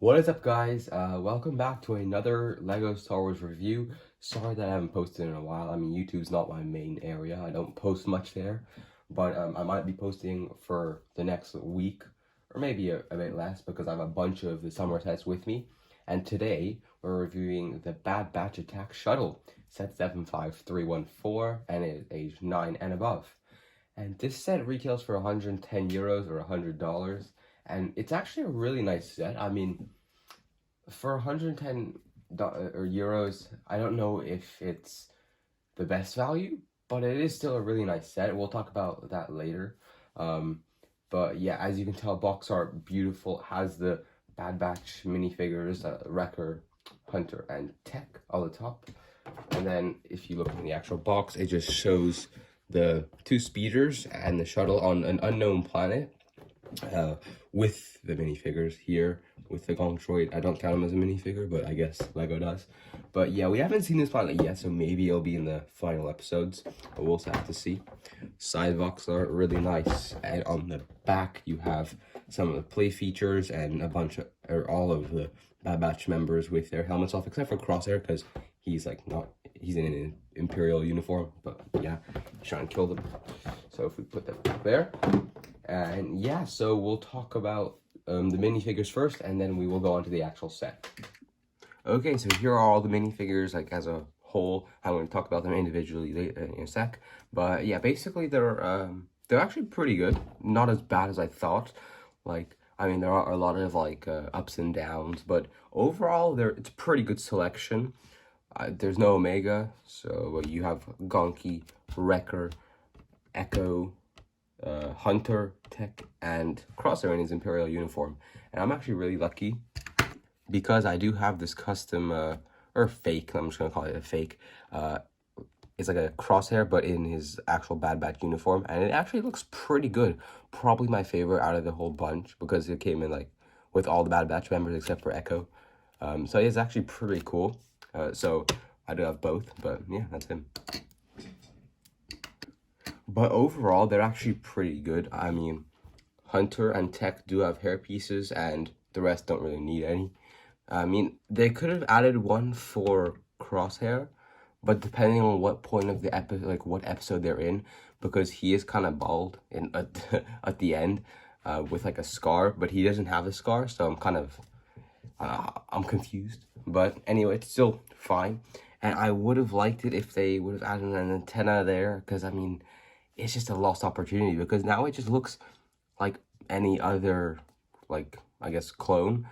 What is up, guys? Welcome back to another Lego Star Wars review. Sorry that I haven't posted in a while. I mean, YouTube's not my main area. I don't post much there, but I might be posting for the next week or maybe a bit less because I have a bunch of the summer sets with me. And today we're reviewing the Bad Batch Attack Shuttle, set 75314, and it is age 9 and above. And this set retails for 110 euros or $100. And it's actually a really nice set. I mean, for 110 or euros, I don't know if it's the best value, but it is still a really nice set. We'll talk about that later. But yeah, as you can tell, box art beautiful. It has the Bad Batch minifigures, Wrecker, Hunter, and Tech on the top. And then if you look in the actual box, it just shows the two speeders and the shuttle on an unknown planet. With the minifigures here, with the Gong Droid. I don't count him as a minifigure, but I guess Lego does. But yeah, we haven't seen this planet yet, so maybe it'll be in the final episodes, but we'll have to see. Side box are really nice, and on the back you have some of the play features and a bunch of, or all of the Bad Batch members with their helmets off, except for Crosshair, because he's he's in an Imperial uniform, but yeah, trying to kill them. So if we put that there. And yeah, so we'll talk about the minifigures first, and then we will go on to the actual set. Okay, so here are all the minifigures, like as a whole. I'm going to talk about them individually later in a sec. But yeah, basically they're actually pretty good. Not as bad as I thought. Like, I mean, there are a lot of like ups and downs, but overall, it's a pretty good selection. There's no Omega, so you have Gonki, Wrecker, Echo, Hunter, Tech, and Crosshair in his Imperial uniform. And I'm actually really lucky because I do have this custom, or fake, I'm just going to call it a fake. It's like a Crosshair, but in his actual Bad Batch uniform. And it actually looks pretty good. Probably my favorite out of the whole bunch because it came in like with all the Bad Batch members except for Echo. So it's actually pretty cool. So I do have both, but yeah, that's him. But overall, they're actually pretty good. I mean, Hunter and Tech do have hair pieces, and the rest don't really need any. I mean, they could have added one for Crosshair, but depending on what point of the episode, like what episode they're in, because he is kind of bald at the end, with like a scar, but he doesn't have the scar, so I'm confused. But anyway, it's still fine. And I would have liked it if they would have added an antenna there, because I mean, it's just a lost opportunity because now it just looks like any other, like, I guess, clone.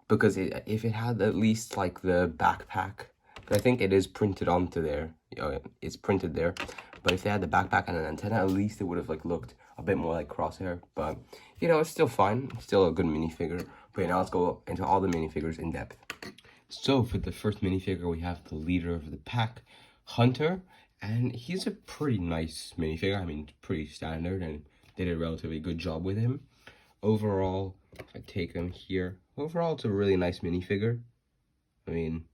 Because if it had at least, like, the backpack, I think it is printed onto there. You know, it's printed there. But if they had the backpack and an antenna, at least it would have, like, looked a bit more like Crosshair. But, you know, it's still fine. It's still a good minifigure. But now let's go into all the minifigures in depth. So, for the first minifigure, we have the leader of the pack, Hunter. And he's a pretty nice minifigure. I mean, pretty standard, and they did a relatively good job with him. Overall, if I take him here, overall it's a really nice minifigure. I mean,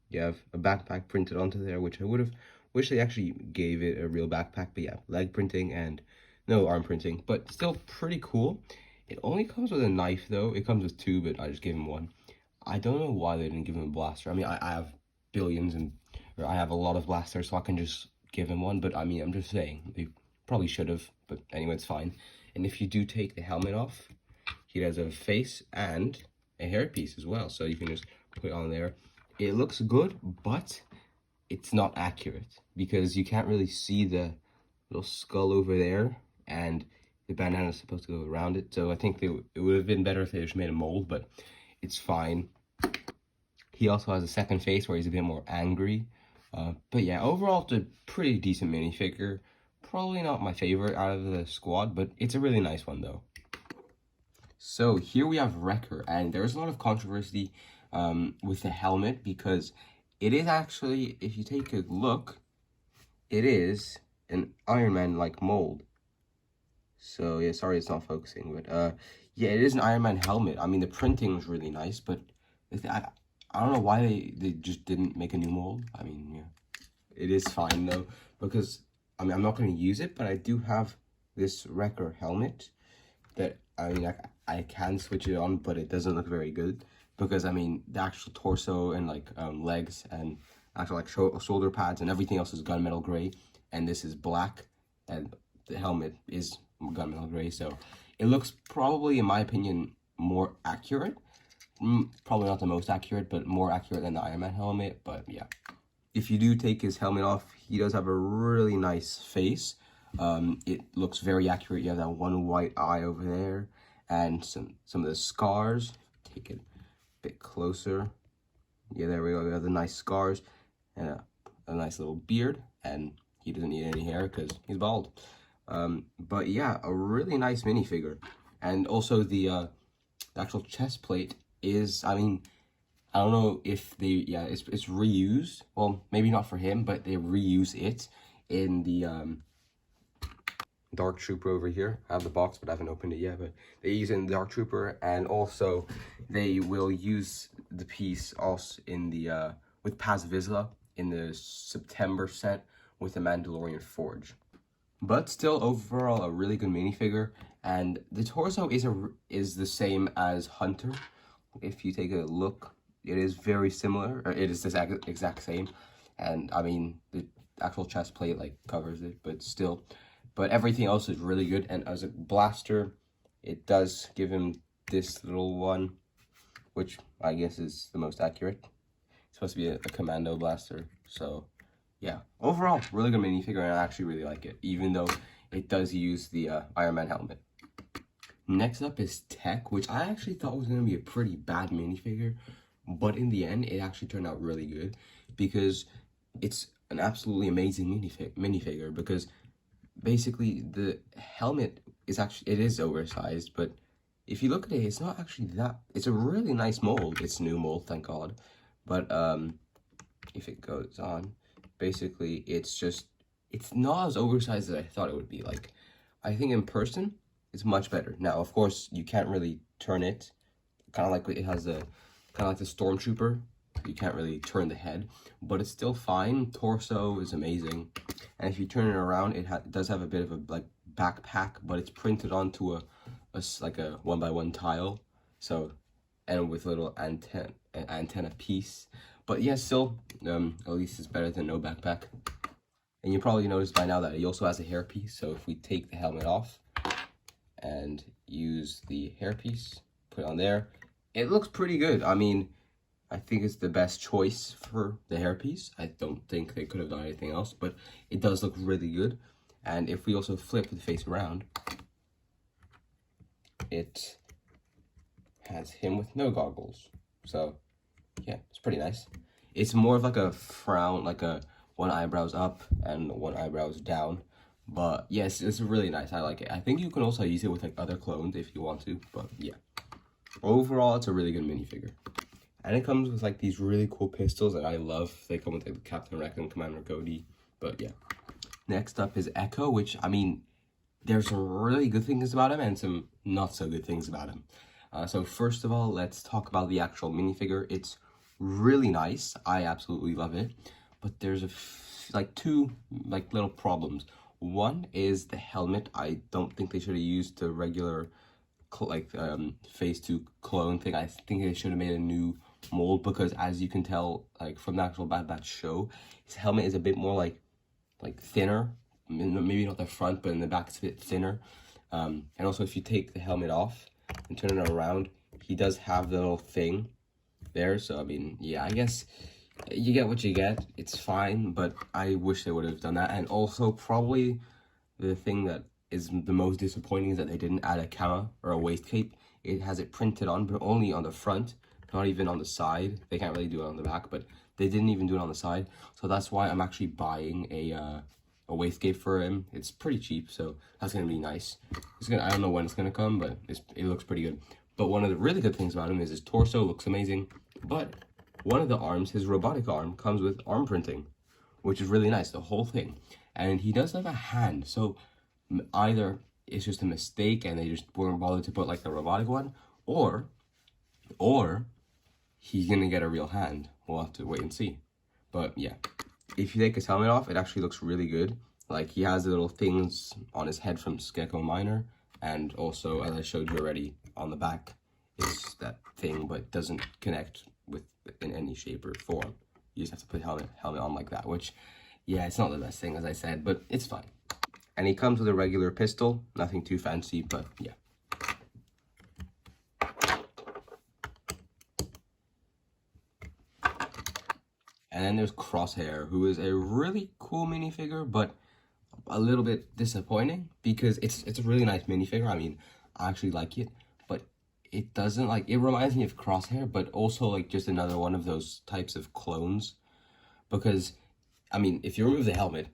you have a backpack printed onto there, which I would have wished they actually gave it a real backpack. But yeah, leg printing and no arm printing, but still pretty cool. It only comes with a knife though. It comes with two, but I just gave him one. I don't know why they didn't give him a blaster. I mean, I have billions or I have a lot of blasters, so I can just give him one. But I mean, I'm just saying, they probably should have. But anyway, it's fine. And if you do take the helmet off, he does have a face and a hairpiece as well. So you can just put it on there. It looks good, but it's not accurate because you can't really see the little skull over there. And the bandana is supposed to go around it. So I think it would have been better if they just made a mold, but it's fine. He also has a second face where he's a bit more angry. But yeah, overall, it's a pretty decent minifigure. Probably not my favorite out of the squad, but it's a really nice one, though. So here we have Wrecker, and there's a lot of controversy with the helmet because it is actually, if you take a look, it is an Iron Man-like mold. So yeah, sorry it's not focusing, but yeah, it is an Iron Man helmet. I mean, the printing is really nice, but I don't know why they just didn't make a new mold. I mean, yeah, it is fine though, because I mean, I'm not going to use it, but I do have this Wrecker helmet that I mean, I can switch it on, but it doesn't look very good because I mean the actual torso and like legs and actual like shoulder pads and everything else is gunmetal gray, and this is black, and the helmet is gunmetal gray. So it looks probably, in my opinion, more accurate. Probably not the most accurate, but more accurate than the Iron Man helmet. But yeah, if you do take his helmet off, he does have a really nice face. It looks very accurate. You have that one white eye over there, and some of the scars. Take it a bit closer. Yeah, there we go. We have the nice scars and a nice little beard, and he doesn't need any hair because he's bald. But yeah, a really nice minifigure, and also the actual chest plate is, I mean, I don't know if they, yeah, it's reused. Well, maybe not for him, but they reuse it in the Dark Trooper over here. I have the box, but I haven't opened it yet. But they use it in the Dark Trooper, and also they will use the piece also in the with Paz Vizsla in the September set with the Mandalorian Forge. But still, overall, a really good minifigure, and the torso is the same as Hunter. If you take a look, it is very similar, or it is the exact same, and I mean the actual chest plate like covers it, but still, but everything else is really good. And as a blaster, it does give him this little one, which I guess is the most accurate. It's supposed to be a commando blaster, so yeah, overall, really good minifigure, and I actually really like it, even though it does use the Iron Man helmet. Next up is Tech, which I actually thought was going to be a pretty bad minifigure, but in the end, it actually turned out really good because it's an absolutely amazing minifigure because basically the helmet is actually, it is oversized, but if you look at it, it's not actually that, it's a really nice mold. It's a new mold, thank God. But if it goes on, basically it's just, it's not as oversized as I thought it would be. Like, I think in person it's much better. Now, of course, you can't really turn it, kind of like it has a, kind of like the Stormtrooper. You can't really turn the head, but it's still fine. Torso is amazing, and if you turn it around, it does have a bit of a like backpack, but it's printed onto a like a 1x1 tile, so, and with little antenna piece. But yeah, still, at least it's better than no backpack. And you probably noticed by now that he also has a hairpiece. So if we take the helmet off and use the hairpiece, put it on there, it looks pretty good. I mean, I think it's the best choice for the hairpiece. I don't think they could have done anything else, but it does look really good. And if we also flip the face around, it has him with no goggles. So yeah, it's pretty nice. It's more of like a frown, like a one eyebrow's up and one eyebrow's down. But yes, it's really nice. I like it. I think you can also use it with like other clones if you want to. But yeah, overall, it's a really good minifigure. And it comes with like these really cool pistols that I love. They come with like the Captain Rex and Commander Cody. But yeah. Next up is Echo, which, I mean, there's some really good things about him and some not so good things about him. So first of all, let's talk about the actual minifigure. It's really nice. I absolutely love it. But there's like two like little problems. One is the helmet. I don't think they should have used the regular like phase 2 clone thing. I think they should have made a new mold, because as you can tell, like from the actual Bad Batch show, his helmet is a bit more like thinner. Maybe not the front, but in the back it's a bit thinner. And also, if you take the helmet off and turn it around, he does have the little thing there. So I mean, yeah, I guess you get what you get. It's fine, but I wish they would have done that. And also, probably the thing that is the most disappointing is that they didn't add a kama or a waist cape. It has it printed on, but only on the front, not even on the side. They can't really do it on the back, but they didn't even do it on the side. So that's why I'm actually buying a waist cape for him. It's pretty cheap, so that's gonna be nice. I don't know when it's gonna come, but it looks pretty good. But one of the really good things about him is his torso looks amazing. But one of the arms, his robotic arm, comes with arm printing, which is really nice, the whole thing. And he does have a hand, so either it's just a mistake and they just weren't bothered to put like the robotic one, or he's gonna get a real hand. We'll have to wait and see. But yeah, if you take his helmet off, it actually looks really good. Like, he has the little things on his head from Skeko Minor, And also, as I showed you already, on the back is that thing, but doesn't connect with in any shape or form. You just have to put helmet on like that, which, yeah, it's not the best thing, as I said, but it's fine. And he comes with a regular pistol, nothing too fancy, but yeah. And then there's Crosshair, who is a really cool minifigure, but a little bit disappointing because it's a really nice minifigure. I mean, I actually like it, but it doesn't like, it reminds me of Crosshair, but also like just another one of those types of clones. Because, I mean, if you remove the helmet,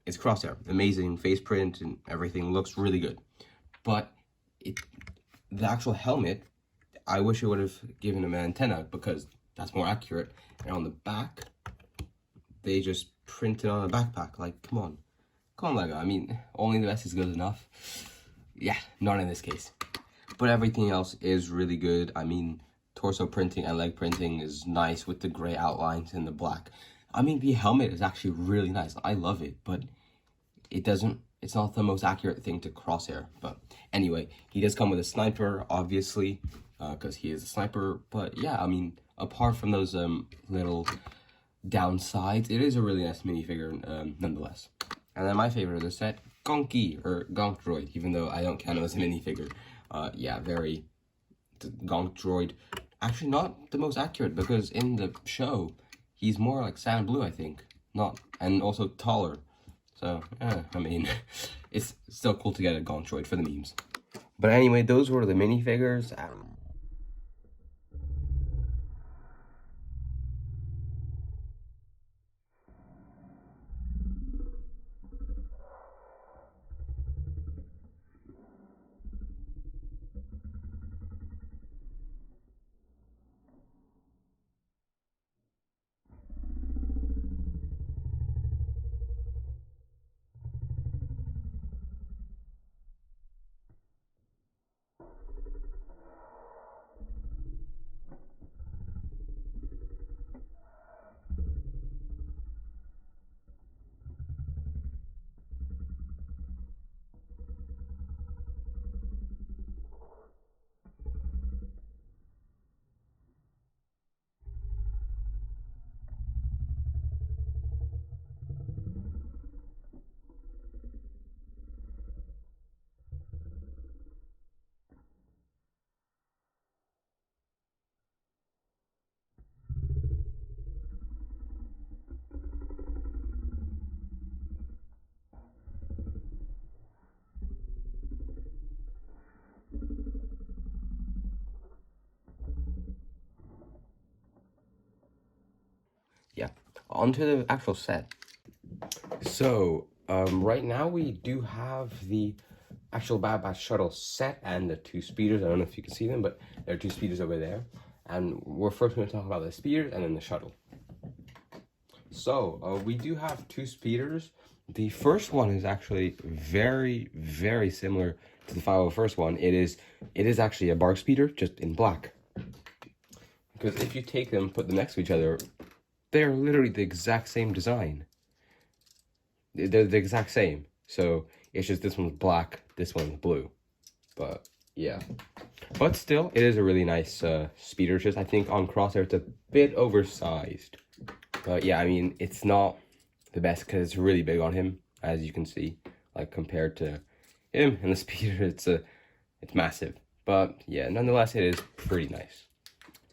it's Crosshair. Amazing face print and everything looks really good. But the actual helmet, I wish it would have given him an antenna because that's more accurate. And on the back, they just printed on a backpack. Like, come on. Come on, Lego. I mean, only the best is good enough. Yeah, not in this case. But everything else is really good. I mean, torso printing and leg printing is nice with the gray outlines and the black. I mean, the helmet is actually really nice. I love it, but it's not the most accurate thing to Crosshair. But anyway, he does come with a sniper, obviously, because he is a sniper. But yeah, I mean, apart from those little downsides, it is a really nice minifigure nonetheless. And then my favorite of the set, Gonki, or Gonk Droid, even though I don't count him as a minifigure. Yeah, very Gonk Droid. Actually, not the most accurate, because in the show, he's more like sand blue, I think. Not, and also taller. So, I mean, it's still cool to get a Gonk Droid for the memes. But anyway, those were the minifigures. Yeah, onto the actual set. So, right now we do have the actual Bad Batch Shuttle set and the two speeders. I don't know if you can see them, but there are two speeders over there. And we're first going to talk about the speeders and then the shuttle. So, we do have two speeders. The first one is actually very, very similar to the 501st one. It is actually a bark speeder, just in black. Because if you take them, put them next to each other, they're literally the exact same design. They're the exact same. So it's just this one's black, this one's blue. But yeah. But still, it is a really nice speeder. Just I think on Crosshair it's a bit oversized. But yeah, I mean, it's not the best because it's really big on him, as you can see. Like compared to him and the speeder, it's massive. But yeah, nonetheless, it is pretty nice.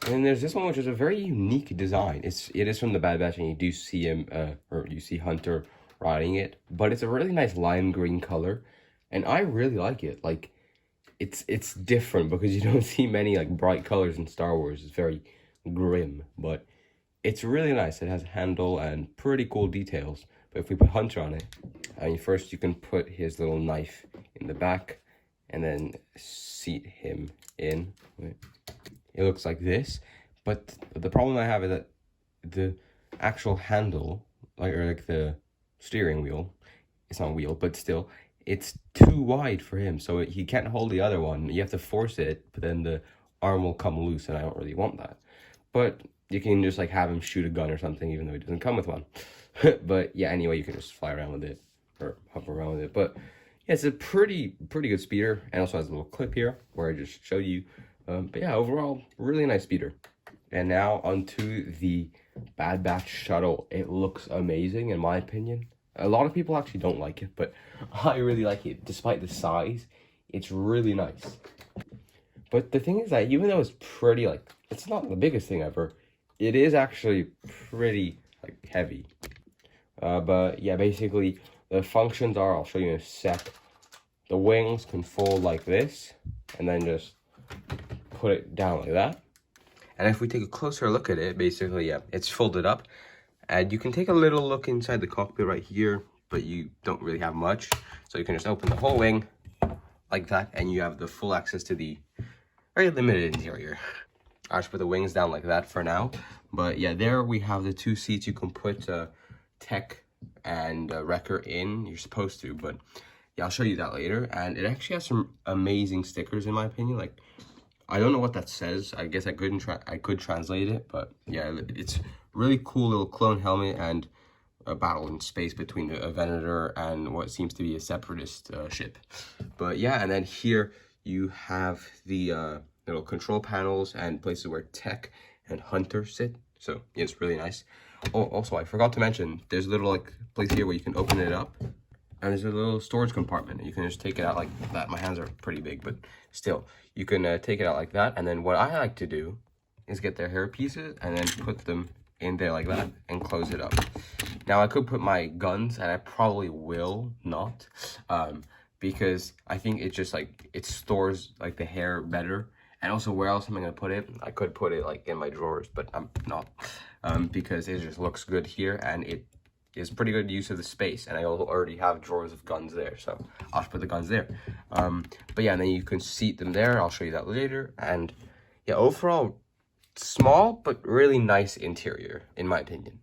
And then there's this one, which is a very unique design. It is from the Bad Batch, and you do see him, or you see Hunter riding it. But it's a really nice lime green color, and I really like it. Like, it's different because you don't see many like bright colors in Star Wars. It's very grim, but it's really nice. It has a handle and pretty cool details. But if we put Hunter on it, I mean, first you can put his little knife in the back, and then seat him in. Wait. It looks like this, but the problem I have is that the actual handle, like the steering wheel, it's not a wheel, but still, it's too wide for him, so he can't hold the other one. You have to force it, but then the arm will come loose, and I don't really want that. But you can just like have him shoot a gun or something, even though he doesn't come with one. But yeah, anyway, you can just fly around with it, or hop around with it. But Yeah, it's a pretty good speeder, and also has a little clip here where I just showed you. But yeah, overall, really nice speeder. And now onto the Bad Batch Shuttle. It looks amazing in my opinion. A lot of people actually don't like it, but I really like it. Despite the size, it's really nice. But the thing is that even though it's pretty, like, it's not the biggest thing ever, it is actually pretty, like, heavy. But yeah, basically, the functions are, I'll show you in a sec. The wings can fold like this, and then just put it down like that. And if we take a closer look at it, basically, yeah, it's folded up. And you can take a little look inside the cockpit right here, but you don't really have much. So you can just open the whole wing like that, and you have the full access to the very limited interior. I just put the wings down like that for now. But yeah, there we have the two seats. You can put tech and wrecker in. You're supposed to, but yeah, I'll show you that later. And it actually has some amazing stickers in my opinion. Like, I don't know what that says. I guess I could translate it, but yeah, it's really cool little clone helmet and a battle in space between a Venator and what seems to be a separatist ship. But yeah, and then here you have the little control panels and places where Tech and Hunter sit. So yeah, it's really nice. Oh, also I forgot to mention, there's a little like place here where you can open it up. And there's a little storage compartment. You can just take it out like that. My hands are pretty big, but still, you can take it out like that. And then what I like to do is get their hair pieces and then put them in there like that and close it up. Now, I could put my guns, and I probably will not, because I think it just like, it stores like the hair better. And also, where else am I going to put it? I could put it like in my drawers, but I'm not, because it just looks good here, and it is pretty good use of the space, and I already have drawers of guns there, so I'll just put the guns there. But yeah, and then you can seat them there. I'll show you that later. And yeah, overall, small but really nice interior, in my opinion.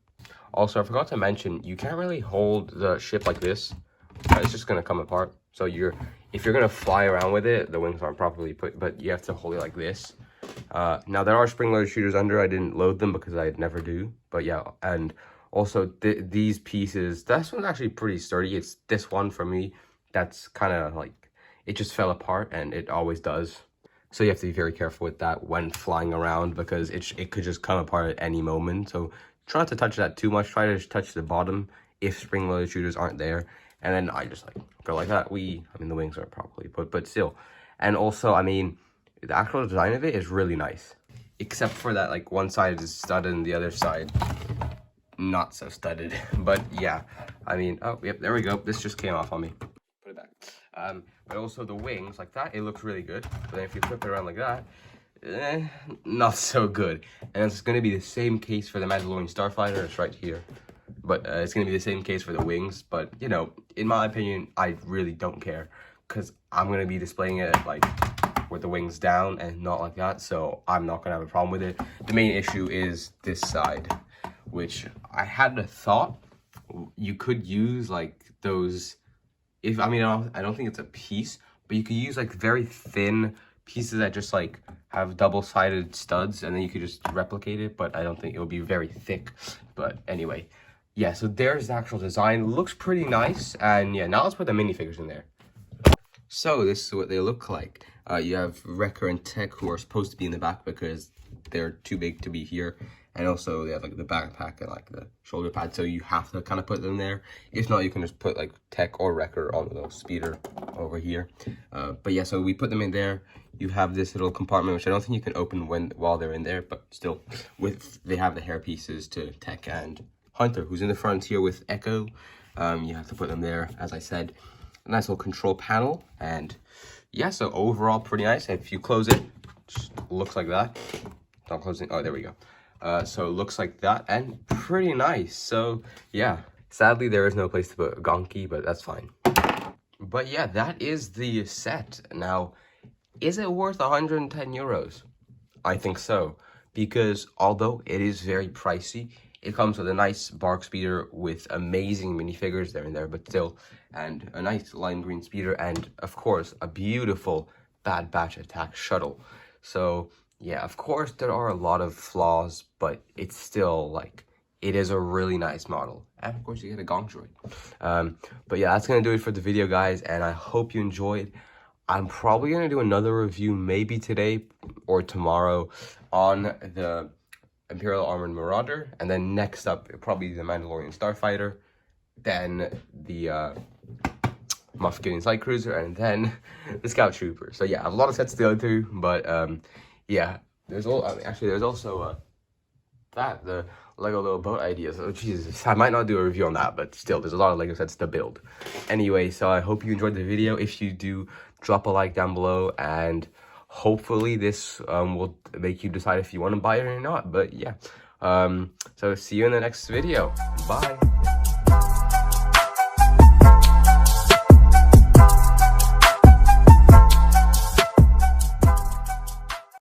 Also, I forgot to mention, you can't really hold the ship like this. It's just gonna come apart. So if you're gonna fly around with it, the wings aren't properly put, but you have to hold it like this. Now there are spring-loaded shooters under. I didn't load them because I never do. But yeah, and also, these pieces, this one's actually pretty sturdy. It's this one for me that's kind of like, it just fell apart, and it always does. So you have to be very careful with that when flying around, because it could just come apart at any moment. So try not to touch that too much. Try to just touch the bottom if spring-loaded shooters aren't there. And then I just like go like that. I mean, the wings aren't properly put, but still. And also, I mean, the actual design of it is really nice. Except for that, like, one side is studded and the other side not so studded. But yeah, I mean, oh yep, there we go. This just came off on me. Put it back. But also the wings like that, it looks really good. But then if you flip it around like that, not so good. And it's going to be the same case for the Mandalorian Starfighter. It's right here. But it's going to be the same case for the wings. But you know, in my opinion, I really don't care, because I'm going to be displaying it like with the wings down and not like that. So I'm not going to have a problem with it. The main issue is this side, which I had a thought you could use like those, if I mean, I don't think it's a piece, but you could use like very thin pieces that just like have double-sided studs, and then you could just replicate it, but I don't think it would be very thick. But anyway, yeah, so there's the actual design. Looks pretty nice. And yeah, now let's put the minifigures in there. So this is what they look like. You have Wrecker and Tech, who are supposed to be in the back because they're too big to be here. And also they have like the backpack and like the shoulder pad, so you have to kind of put them there. If not, you can just put like Tech or Wrecker on the little speeder over here. But yeah, so we put them in there. You have this little compartment, which I don't think you can open while they're in there, but still, they have the hair pieces to Tech and Hunter, who's in the front here with Echo. You have to put them there, as I said. A nice little control panel, and yeah, so overall pretty nice. If you close it, just looks like that. Not closing. Oh, there we go. So it looks like that, and pretty nice. So yeah, sadly there is no place to put Gonki, but that's fine. But yeah, that is the set. Now, is it worth 110 euros? I think so, because although it is very pricey, it comes with a nice bark speeder with amazing minifigures there and there, but still, and a nice lime green speeder, and of course a beautiful Bad Batch attack shuttle. So yeah, of course there are a lot of flaws, but it's still like, it is a really nice model. And of course you get a gong droid. But yeah, that's gonna do it for the video, guys, and I hope you enjoyed. I'm probably gonna do another review maybe today or tomorrow on the Imperial Armored Marauder, and then next up probably the Mandalorian Starfighter, then the Moff Gideon's Light Cruiser, and then the Scout Trooper. So yeah, I have a lot of sets to go through, but yeah, there's also the Lego little boat ideas. Oh Jesus, I might not do a review on that, but still, there's a lot of Lego sets to build. Anyway, so I hope you enjoyed the video. If you do, drop a like down below, and hopefully this will make you decide if you want to buy it or not. But yeah, so see you in the next video. Bye.